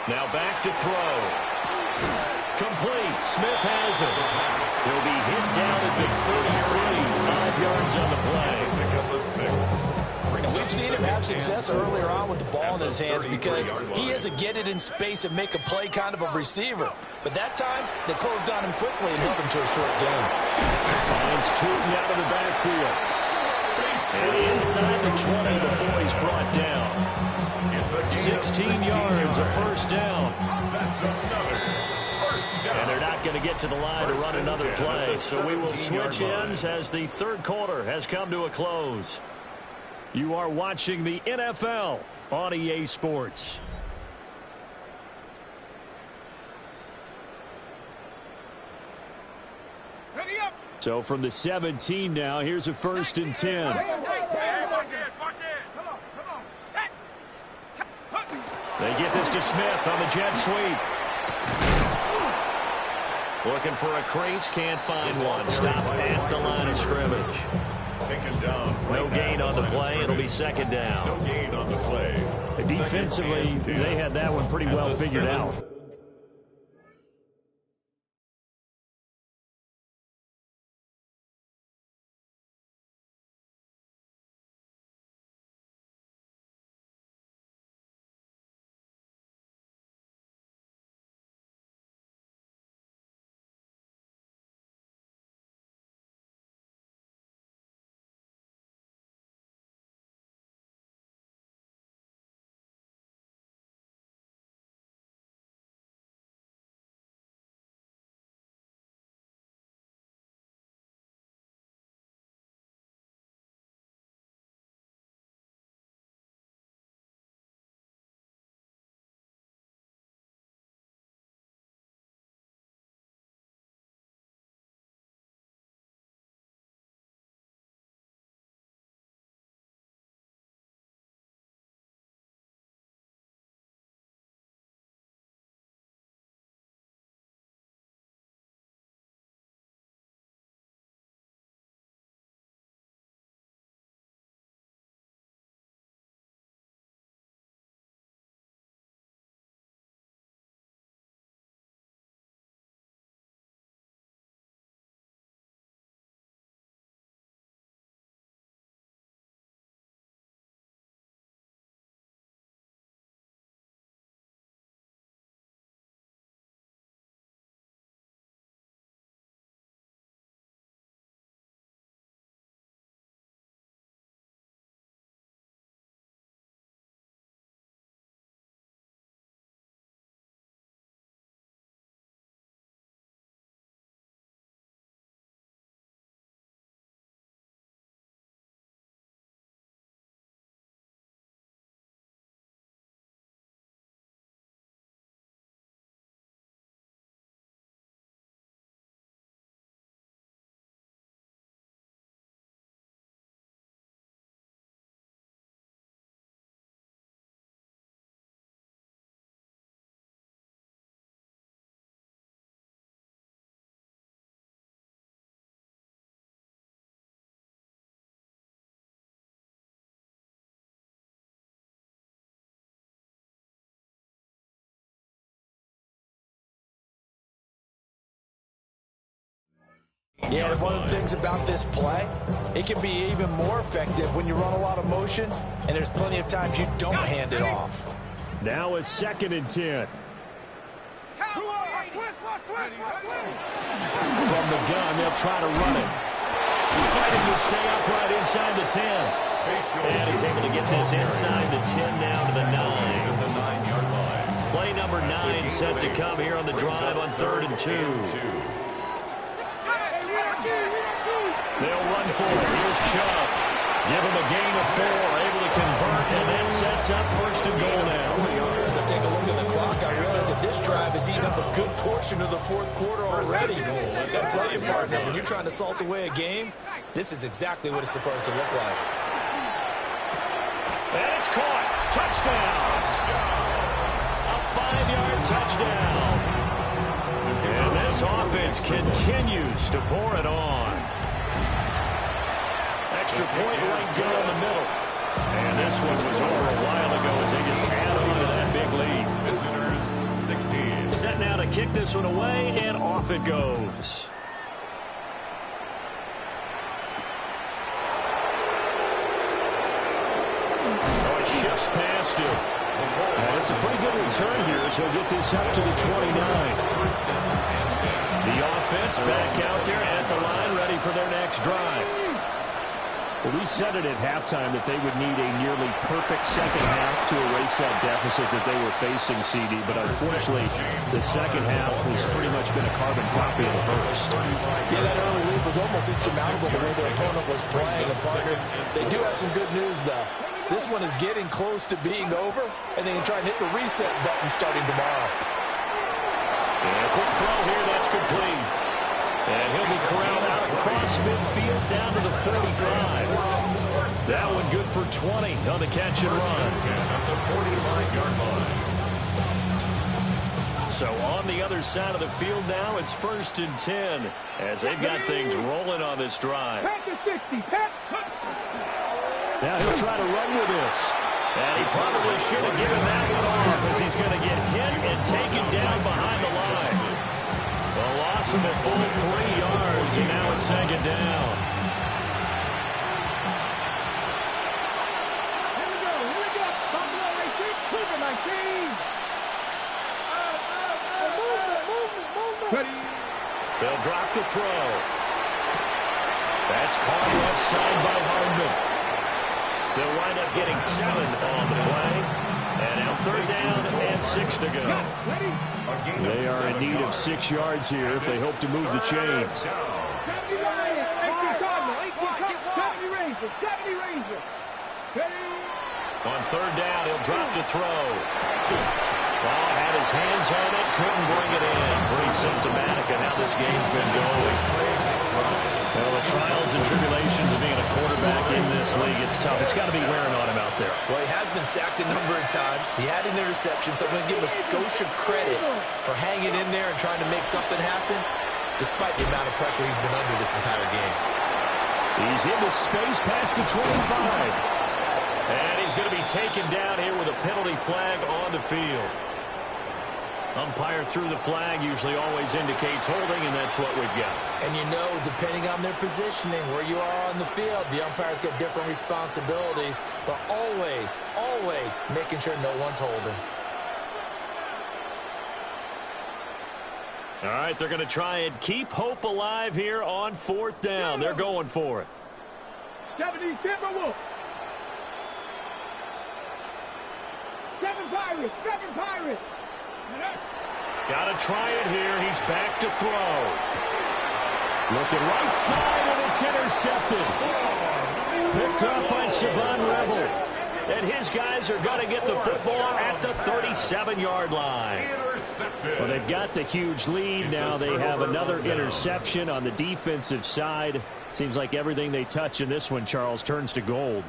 Now back to throw. Complete. Smith has it. He'll be hit down at the 33. 5 yards on the play. And we've seen him have success earlier on with the ball in his hands because he has to get it in space and make a play kind of a receiver. But that time, they closed on him quickly and held him to a short game. Finds Tootin out of the backfield. And inside the 20 before he's brought down. 16 yards, a first down. And they're not going to get to the line to run another play. So we will switch ends as the third quarter has come to a close. You are watching the NFL on EA Sports. So from the 17 now, here's a 1st and 10. They get this to Smith on the jet sweep. Looking for a crease, can't find one. Stopped at the line of scrimmage. No gain on the play. It'll be 2nd down. No gain on the play. Defensively, they had that one pretty well figured out. Yeah, and one of the things about this play, it can be even more effective when you run a lot of motion, and there's plenty of times you don't hand it off. Now a 2nd and 10. From the gun, they'll try to run it. Fighting to stay upright inside the 10. And he's able to get this inside the 10 now to the 9. Play number 9 set to come here on the drive on 3rd and 2. They'll run for it. Here's Chubb. Give him a gain of 4. Able to convert, and that sets up 1st and goal now. As I take a look at the clock, I realize that this drive has eaten up a good portion of the 4th quarter already. I got to tell you, partner, when you're trying to salt away a game, this is exactly what it's supposed to look like. And it's caught. Touchdown. A 5-yard touchdown. And this offense continues to pour it on. Extra extra point right down the middle. And this one was over a while ago as they just add on to that big lead. Visitors 16. Set now to kick this one away, and off it goes. Oh, it shifts past him. And it's a pretty good return here as he'll get this up to the 29. The offense back out there at the line, ready for their next drive. Well, we said it at halftime that they would need a nearly perfect second half to erase that deficit that they were facing, CD. But unfortunately, the second half has pretty much been a carbon copy of the first. Yeah, that early lead was almost insurmountable the way their opponent was playing. And partner, they do have some good news, though. This one is getting close to being over, and they can try and hit the reset button starting tomorrow. And a quick throw here, that's complete. And he'll be corralled out across midfield down to the 45. That one good for 20 on the catch and run. So on the other side of the field now, it's 1st and 10 as they've got things rolling on this drive. Now he'll try to run with this. And he probably should have given that one off as he's going to get hit and taken down behind the line. A loss of a full 3 yards, and now it's 2nd down. Here we go. Buffalo retreat, Cougar machine. Movement. They'll drop the throw. That's caught left side by Hardman. They'll wind up getting 7 on the play. And now 3rd down and 6 to go. They are in need of 6 yards here if they hope to move the chains. On 3rd down, he'll drop to throw. Well, had his hands on it, couldn't bring it in. Pretty symptomatic of how this game's been going. Well, the trials and tribulations of being a quarterback in this league, it's tough. It's got to be wearing on him out there. Well, he has been sacked a number of times. He had an interception, so I'm going to give him a skosh of credit for hanging in there and trying to make something happen, despite the amount of pressure he's been under this entire game. He's into space past the 25. And he's going to be taken down here with a penalty flag on the field. Umpire threw the flag, usually always indicates holding, and that's what we've got. And you know, depending on their positioning, where you are on the field, the umpires get different responsibilities, but always making sure no one's holding. All right, they're going to try and keep hope alive here on 4th down. They're going for it. 70 Timberwolves. 7 Pirates. Got to try it here. He's back to throw. Looking right side, and it's intercepted. Picked up by Siobhan Revel. And his guys are going to get the football at the 37-yard line. Well, they've got the huge lead. Now they have another interception on the defensive side. Seems like everything they touch in this one, Charles, turns to gold.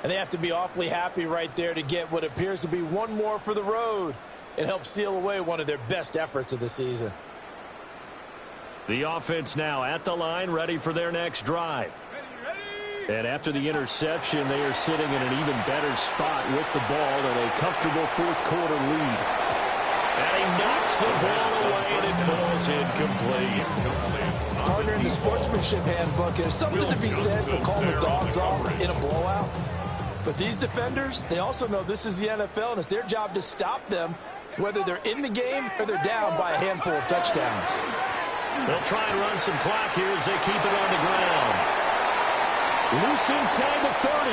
And they have to be awfully happy right there to get what appears to be one more for the road. It helps seal away one of their best efforts of the season. The offense now at the line, ready for their next drive. And after the interception, they are sitting in an even better spot with the ball in a comfortable 4th quarter lead. And he knocks the ball away, and it falls incomplete. Partner, in the sportsmanship handbook, there's something to be said for calling the dogs off in a blowout. But these defenders, they also know this is the NFL, and it's their job to stop them, whether they're in the game or they're down by a handful of touchdowns. They'll try and run some clock here as they keep it on the ground. Loose inside the 30,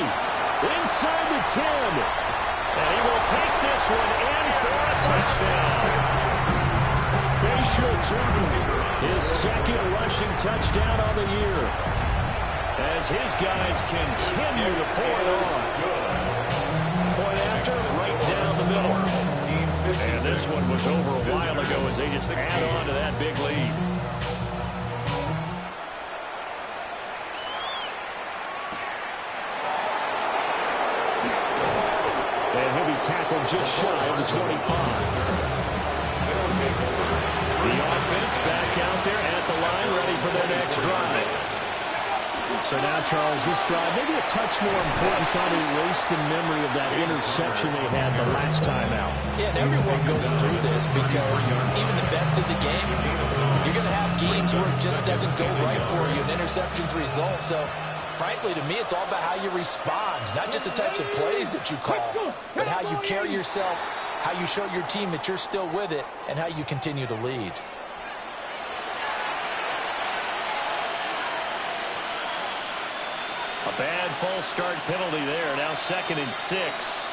inside the 10. And he will take this one in for a touchdown. Facial Turner, his 2nd rushing touchdown on the year, as his guys continue to pour it on. Point after, right down the middle. And this one was over a while ago as they just add on to that big lead. And he'll be tackled just shy of the 25. The offense back out there at the line, ready for their next drive. So now, Charles, this drive, maybe a touch more important, trying to erase the memory of that interception they had the last time out. Yeah, and everyone goes through this because even the best in the game, you're going to have games where it just doesn't go right for you, and interceptions result. So, frankly, to me, it's all about how you respond, not just the types of plays that you call, but how you carry yourself, how you show your team that you're still with it, and how you continue to lead. A bad false start penalty there. Now 2nd and 6.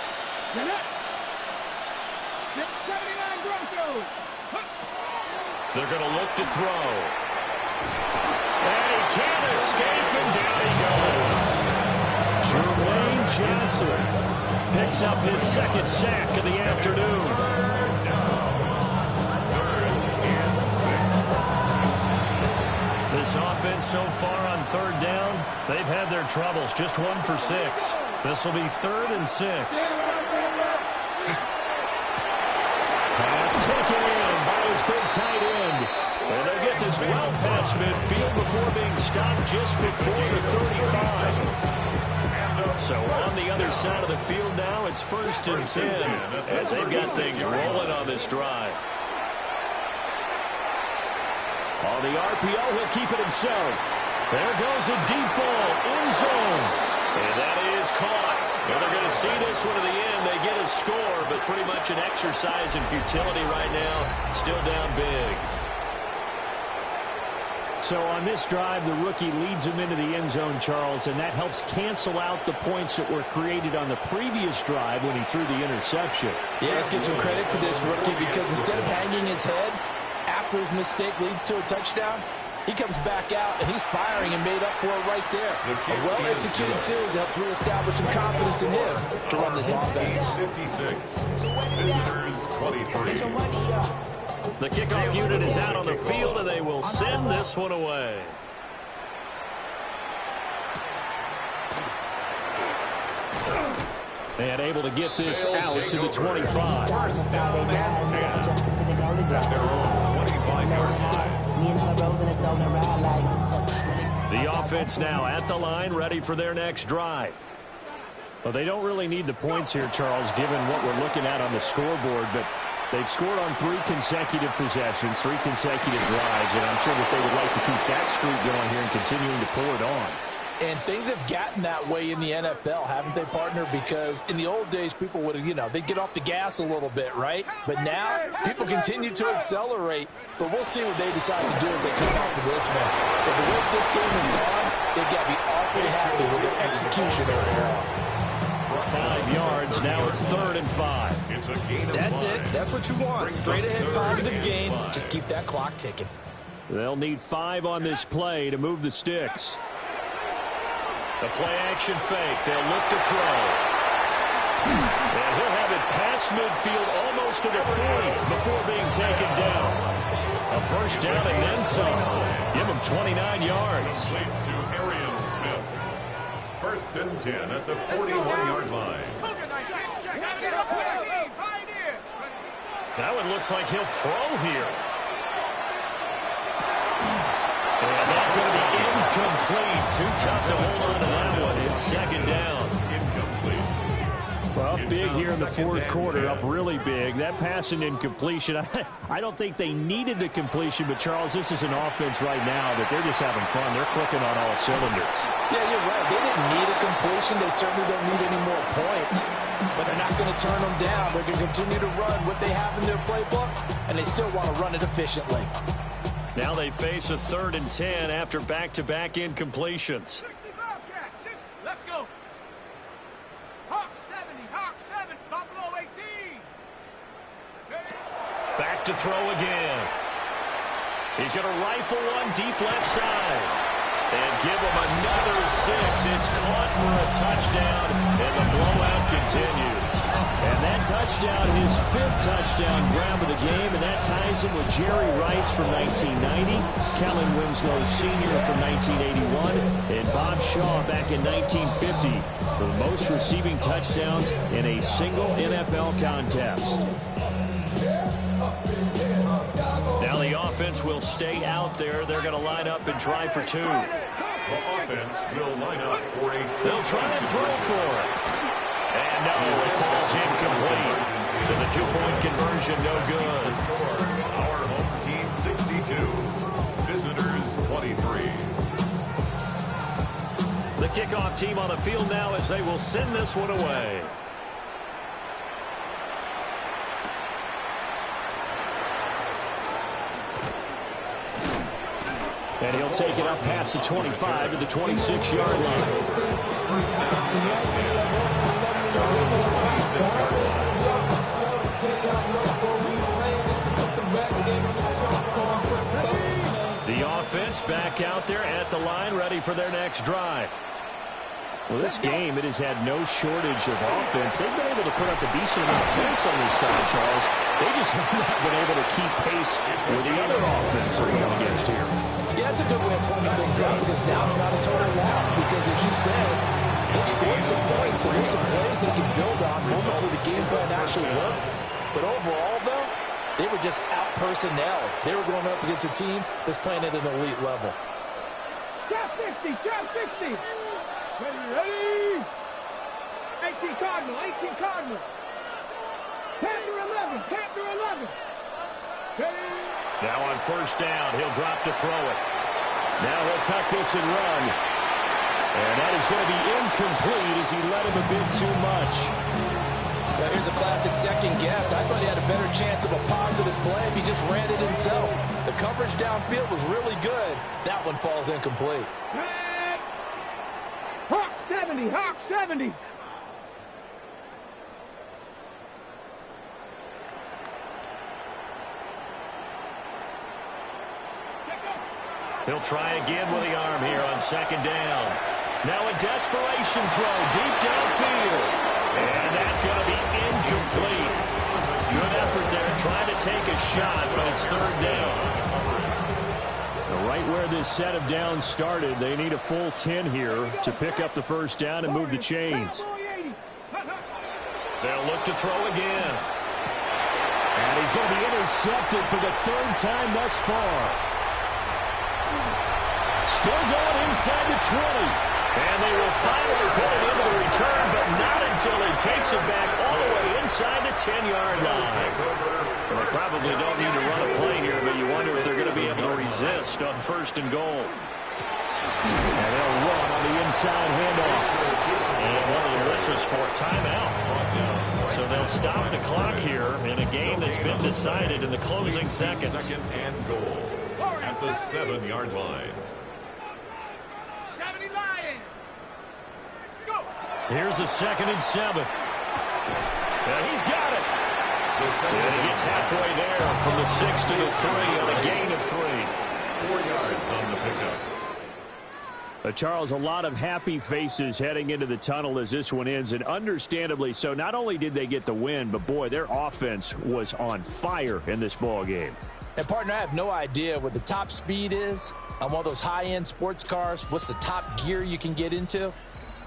They're going to look to throw. And he can't escape, and down he goes. Jermaine Johnson picks up his 2nd sack of the afternoon. This offense so far on 3rd down, they've had their troubles. Just 1 for 6. This will be 3rd and 6. Pass taken in by his big tight end. And they get this well past midfield before being stopped just before the 35. So on the other side of the field now, it's 1st and 10 as they've got things rolling on this drive. On the RPO, he'll keep it himself. There goes a deep ball, end zone. And that is caught. Well, they're going to see this one to the end. They get a score, but pretty much an exercise in futility right now. Still down big. So on this drive, the rookie leads him into the end zone, Charles, and that helps cancel out the points that were created on the previous drive when he threw the interception. Yeah, let's give some credit to this rookie because instead of hanging his head after his mistake leads to a touchdown, he comes back out, and he's firing and made up for it right there. A well-executed series helps reestablish some confidence in him to run this offense. 56. Visitors 23. The kickoff unit is out on the field, and they will send this one away. And able to get this out to the 25. First down and 10 at their own 25-yard line. The offense now at the line, ready for their next drive. Well, they don't really need the points here, Charles, given what we're looking at on the scoreboard, but they've scored on 3 consecutive possessions, 3 consecutive drives, and I'm sure that they would like to keep that streak going here and continuing to pull it on. And things have gotten that way in the NFL, haven't they, partner? Because in the old days, people would have, they'd get off the gas a little bit, right? But now, people continue to accelerate. But we'll see what they decide to do as they come off of this one. But the way this game has gone, they've got to be awfully happy with their execution overall. 5 yards, now it's 3rd and 5. It's a gain of That's 1. it. That's what you want. Straight ahead, positive gain. Just keep that clock ticking. They'll need 5 on this play to move the sticks. The play-action fake. They'll look to throw. And he'll have it past midfield almost to the 40 before being taken down. A first down and then some. Give him 29 yards. Complete to Arian Smith. 1st and 10 at the 41-yard line. That one looks like he'll throw here. And that's going to be incomplete. Too tough to hold on to that one. It's 2nd down. Incomplete. Well, up big here in the 4th quarter, up really big. That pass and incompletion, I don't think they needed the completion, but, Charles, this is an offense right now that they're just having fun. They're clicking on all cylinders. Yeah, you're right. They didn't need a completion. They certainly don't need any more points. But they're not going to turn them down. They're going to continue to run what they have in their playbook, and they still want to run it efficiently. Now they face a 3rd and 10 after back-to-back incompletions. 60 Bobcat, 60. Let's go. Hawk 70, Hawk 7, Buffalo 18. Back to throw again. He's going to rifle one deep left side. And give him another 6. It's caught for a touchdown, and the blowout continues. And that touchdown, his 5th touchdown grab of the game, and that ties him with Jerry Rice from 1990, Kellen Winslow Sr. from 1981, and Bob Shaw back in 1950 for the most receiving touchdowns in a single NFL contest. Now the offense will stay out there. They're going to line up and try for 2. The offense will line up for a... They'll try and throw for it. And no, it falls incomplete. So the two-point conversion no good. Our home team 62. Visitors 23. The kickoff team on the field now as they will send this one away. And he'll take it up past the 25 to the 26-yard line. First down and 10. Starting at the 26-yard line. The offense back out there at the line, ready for their next drive. Well, this game, it has had no shortage of offense. They've been able to put up a decent amount of points on this side, Charles. They just have not been able to keep pace with the other offense they're going against here. Yeah, it's a good way of pointing things out because now it's not a total loss because, as you said, they've scored some points and there's some plays they can build on, moments where the game plan actually worked. But overall, though, they were just out-personnel. They were going up against a team that's playing at an elite level. Trap 60, trap 60. Ready? 18 Cardinal, 18 Cardinal. Panther 11, Panther 11. Ready? Now on first down, he'll drop to throw it. Now he'll tuck this and run. And that is going to be incomplete as he led him a bit too much. Now here's a classic second guess. I thought he had a better chance of a positive play if he just ran it himself. The coverage downfield was really good. That one falls incomplete. Hawk 70, Hawk 70. He'll try again with the arm here on second down. Now a desperation throw deep downfield. And that's going to be incomplete. Good effort there trying to take a shot, but it's third down. Right where this set of downs started, they need a full 10 here to pick up the first down and move the chains. They'll look to throw again. And he's going to be intercepted for the third time thus far. Still going inside the 20. And they will finally put it into the return, but not until he takes it back all the way inside the 10-yard line. Well, they probably don't need to run a play here, but you wonder if they're going to be able to resist on first and goal. And they'll run on the inside handoff. And one of the wishes for a timeout. So they'll stop the clock here in a game that's been decided in the closing seconds. Second and goal at the 7-yard line. 70 Lions. Go. Here's a 2nd and 7. And he's got it. And he gets halfway there from the 6 to the 3 on a gain of 3. 4 yards on the pickup. Charles, a lot of happy faces heading into the tunnel as this one ends, and understandably so. Not only did they get the win, but boy, their offense was on fire in this ball game. And partner, I have no idea what the top speed is on one of those high-end sports cars. What's the top gear you can get into?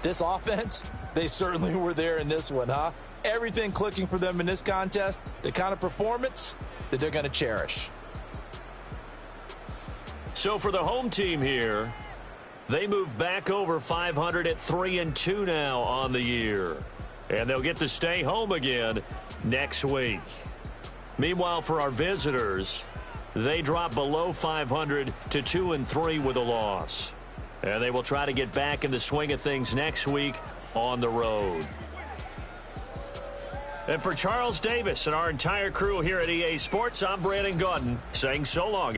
This offense, they certainly were there in this one, huh? Everything clicking for them in this contest, the kind of performance that they're going to cherish. So for the home team here, they move back over 500 at 3-2 now on the year. And they'll get to stay home again next week. Meanwhile, for our visitors, they drop below 500 to 2-3 with a loss. And they will try to get back in the swing of things next week on the road. And for Charles Davis and our entire crew here at EA Sports, I'm Brandon Gaudin saying so long.